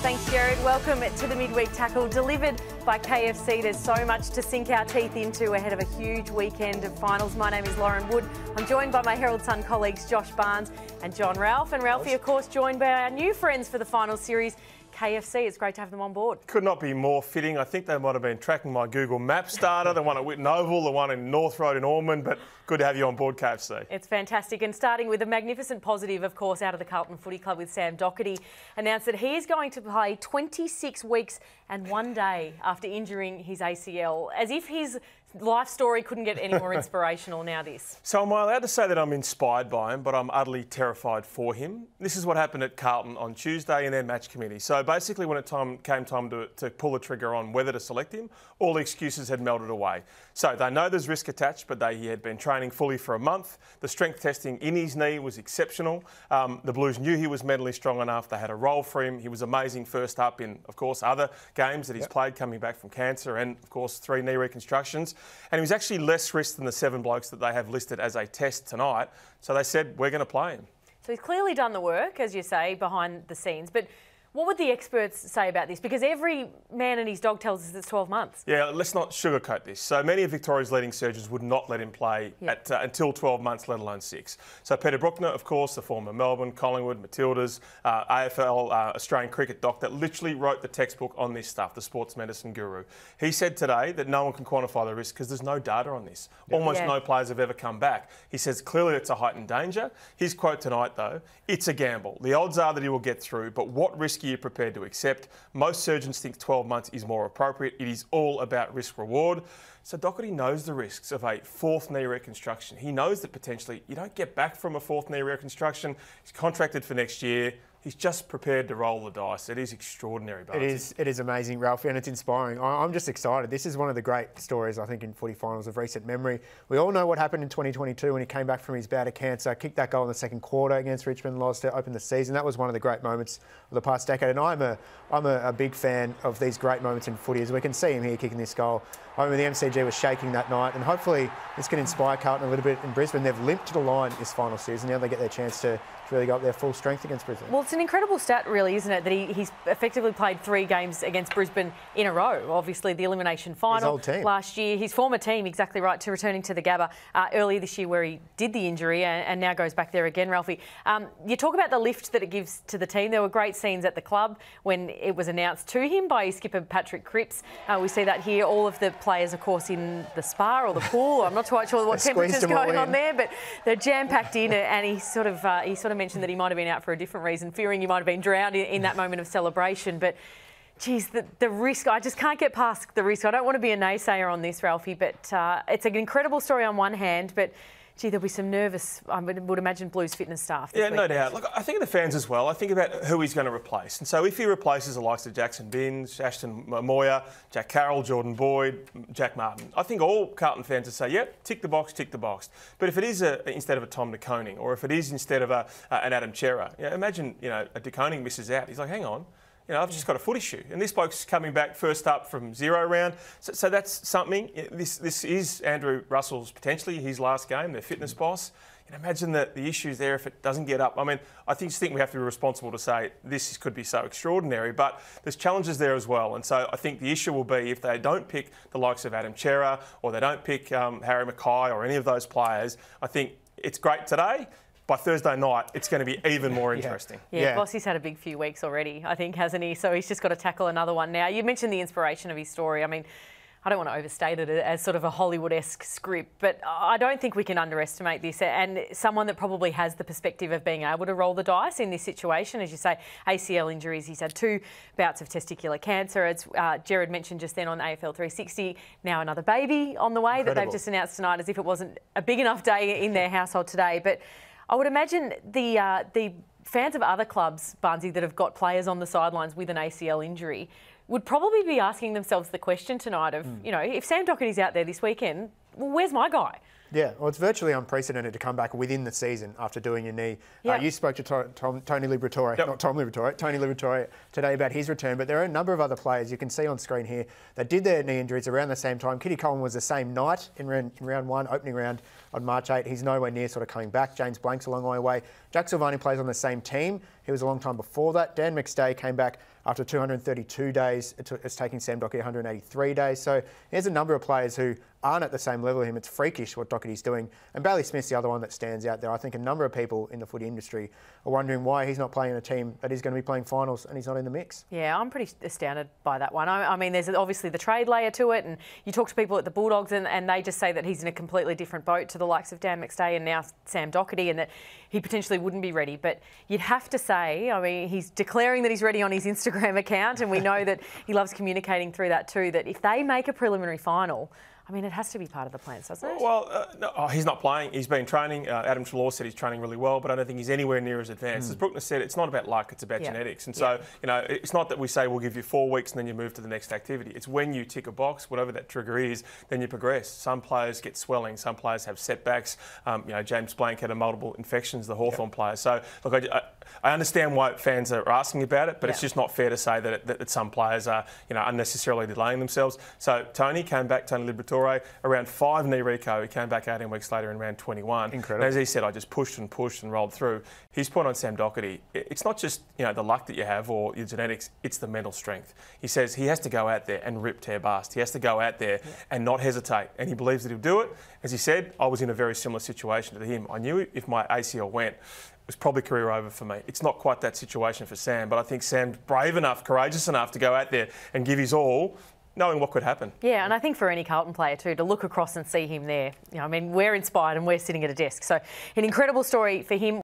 Thanks, Jared. Welcome to the Midweek Tackle, delivered by KFC. There's so much to sink our teeth into ahead of a huge weekend of finals. My name is Lauren Wood. I'm joined by my Herald Sun colleagues Josh Barnes and John Ralph. And Ralphie, of course, joined by our new friends for the final series, KFC. It's great to have them on board. Could not be more fitting. I think they might have been tracking my Google Maps data, the one at Whitten Oval, the one in North Road in Ormond, but good to have you on board, KFC. It's fantastic. And starting with a magnificent positive, of course, out of the Carlton Footy Club with Sam Docherty, announced that he is going to play 26 weeks and 1 day after injuring his ACL, as if his life story couldn't get any more inspirational now this. So am I allowed to say that I'm inspired by him, but I'm utterly terrified for him? This is what happened at Carlton on Tuesday in their match committee. So basically when it came time to pull the trigger on whether to select him, all the excuses had melted away. So they know there's risk attached, but he had been training fully for a month. The strength testing in his knee was exceptional. The Blues knew he was mentally strong enough. They had a role for him. He was amazing first up in, of course, other games that he's played coming back from cancer and, of course, 3 knee reconstructions. And he was actually less risk than the 7 blokes that they have listed as a test tonight. So they said, we're going to play him. So he's clearly done the work, as you say, behind the scenes. But what would the experts say about this? Because every man and his dog tells us it's 12 months. Yeah, let's not sugarcoat this. So many of Victoria's leading surgeons would not let him play until 12 months, let alone 6. So Peter Bruckner, of course, the former Melbourne, Collingwood, Matildas, AFL, Australian cricket doc that literally wrote the textbook on this stuff, the sports medicine guru. He said today that no one can quantify the risk because there's no data on this. Almost no players have ever come back. He says clearly it's a heightened danger. His quote tonight, though, it's a gamble. The odds are that he will get through, but what risk are you prepared to accept? Most surgeons think 12 months is more appropriate. It is all about risk-reward. So Docherty knows the risks of a 4th knee reconstruction. He knows that potentially you don't get back from a 4th knee reconstruction. He's contracted for next year. He's just prepared to roll the dice. It is extraordinary, Barnes. It is amazing, Ralphie, and it's inspiring. I'm just excited. This is one of the great stories, I think, in footy finals of recent memory. We all know what happened in 2022 when he came back from his bout of cancer, kicked that goal in the second quarter against Richmond, lost to open the season. That was one of the great moments of the past decade, and I'm a big fan of these great moments in footy, as we can see him here kicking this goal. I mean, the MCG was shaking that night, and hopefully this can inspire Carlton a little bit in Brisbane. They've limped to the line this final season. Now they get their chance to really go up their full strength against Brisbane. Well, it's an incredible stat, really, isn't it, that he's effectively played 3 games against Brisbane in a row. Obviously, the elimination final last year. His former team, exactly right, to returning to the Gabba earlier this year where he did the injury and now goes back there again, Ralphie. You talk about the lift that it gives to the team. There were great scenes at the club when it was announced to him by his skipper, Patrick Cripps. We see that here. All of the players, of course, in the spa or the pool. I'm not quite sure what temperature's going on there, but they're jam-packed in, and he sort of mentioned that he might have been out for a different reason, fearing he might have been drowned in that moment of celebration. But geez, the risk, I just can't get past the risk. I don't want to be a naysayer on this, Ralphie, but it's an incredible story on one hand, but gee, there'll be some nervous, I would imagine, Blues fitness staff this week. No doubt. Look, I think of the fans as well. I think about who he's going to replace. And so if he replaces the likes of Jackson Binns, Ashton Moya, Jack Carroll, Jordan Boyd, Jack Martin, I think all Carlton fans would say, yep, tick the box, tick the box. But if it is instead of a Tom De Koning, or if it is instead of an Adam Chera, imagine a De Koning misses out. He's like, hang on. I've just got a footy shoe. And this bloke's coming back first up from 0 round. So that's something. This is Andrew Russell's potentially his last game, their fitness boss. Imagine the issues there if it doesn't get up. I mean, I just think we have to be responsible to say this could be so extraordinary, but there's challenges there as well. And so I think the issue will be if they don't pick the likes of Adam Chera or they don't pick Harry Mackay or any of those players, I think it's great today. By Thursday night, it's going to be even more interesting. Yeah, Bossy's had a big few weeks already, I think, hasn't he? So he's just got to tackle another one now. You mentioned the inspiration of his story. I mean, I don't want to overstate it as sort of a Hollywood-esque script, but I don't think we can underestimate this. And someone that probably has the perspective of being able to roll the dice in this situation, as you say, ACL injuries. He's had 2 bouts of testicular cancer. As Jared mentioned just then on AFL 360, now another baby on the way that they've just announced tonight, as if it wasn't a big enough day in their household today. But I would imagine the fans of other clubs, Barnesy, that have got players on the sidelines with an ACL injury would probably be asking themselves the question tonight of, if Sam Docherty's out there this weekend, well, where's my guy? Yeah, well, it's virtually unprecedented to come back within the season after doing your knee. Yep. You spoke to Tony Liberatore, not Tom Liberatore, Tony Liberatore today about his return, but there are a number of other players you can see on screen here that did their knee injuries around the same time. Kitty Coleman was the same night in round one, opening round on March 8. He's nowhere near sort of coming back. James Blank's a long way away. Jack Silvani plays on the same team. He was a long time before that. Dan McStay came back after 232 days. It's taking Sam Docherty 183 days. So there's a number of players who aren't at the same level as him. It's freakish what Docherty's doing. And Bailey Smith's the other one that stands out there. I think a number of people in the footy industry are wondering why he's not playing in a team that is going to be playing finals and he's not in the mix. Yeah, I'm pretty astounded by that one. I mean, there's obviously the trade layer to it, and you talk to people at the Bulldogs and they just say that he's in a completely different boat to the likes of Dan McStay and now Sam Docherty, and that he potentially wouldn't be ready. But you'd have to say, I mean, he's declaring that he's ready on his Instagram account, and we know that he loves communicating through that too, that if they make a preliminary final, I mean, it has to be part of the plans, doesn't it? Well, no, he's not playing. He's been training. Adam Treloar said he's training really well, but I don't think he's anywhere near as advanced. As Brookner said, it's not about luck, it's about genetics. And so, you know, it's not that we say we'll give you 4 weeks and then you move to the next activity. It's when you tick a box, whatever that trigger is, then you progress. Some players get swelling, some players have setbacks. You know, James Blank had multiple infections, the Hawthorn player. So, look, I understand why fans are asking about it, but it's just not fair to say that some players are, you know, unnecessarily delaying themselves. So Tony came back, Tony Liberatore, around 5 knee reco. He came back 18 weeks later in round 21. Incredible. And as he said, I just pushed and rolled through. His point on Sam Docherty, it's not just, you know, the luck that you have or your genetics, it's the mental strength. He says he has to go out there and rip, tear, bust. He has to go out there and not hesitate. And he believes that he'll do it. As he said, I was in a very similar situation to him. I knew if my ACL went, it was probably career over for me. It's not quite that situation for Sam, but I think Sam's brave enough, courageous enough to go out there and give his all, knowing what could happen. Yeah, and I think for any Carlton player too, to look across and see him there, you know, I mean, we're inspired and we're sitting at a desk. So an incredible story for him.